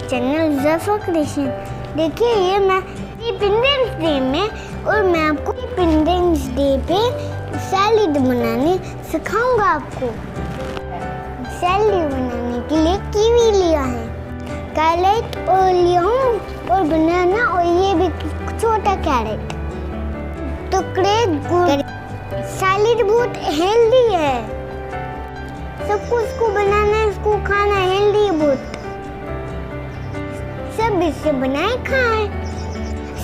Channel Zafar creation. देखिए ये मैं इंडिपेंडेंस डे में और मैं आपको इंडिपेंडेंस डे पे सैलेड बनाने सिखाऊंगा। आपको सैलेड बनाने के लिए कीवी लिया है, कैरेट और लिया हूँ और बनाना और ये भी छोटा कैरेट। टुकड़े सैलेड बहुत हेल्दी है, सबको इसको बनाना है, इसको खाना हेल्दी है बहुत। सब इससे बनाए खाएं।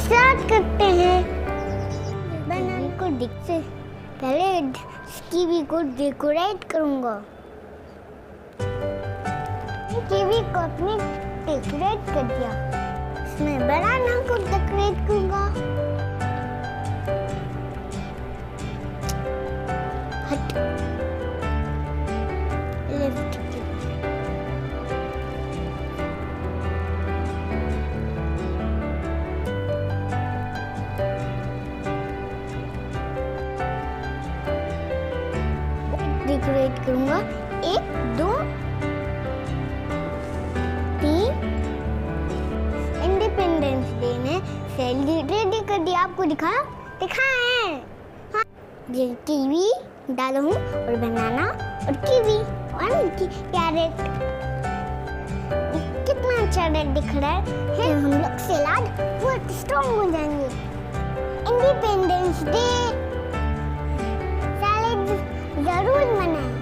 स्टार्ट करते हैं। बनाने को से पहले कीवी को डेकोरेट करूंगा। कीवी को अपने डेकोरेट कर दिया, इसमें बनाना को डेकोरेट करूंगा। हट लेफ्ट डेकोरेट करूंगा। 1 2 3 इंडिपेंडेंस डे ने सैलेड रेडी कर दिया। आपको दिखाएं। हाँ, ये कीवी डाला हूँ और बनाना और कीवी और कैरेट। कितना अच्छा दिख रहा है। हम लोग सलाद बहुत स्ट्रॉन्ग हो जाएंगे। इंडिपेंडेंस डे सैलेड जरूर बनाएं।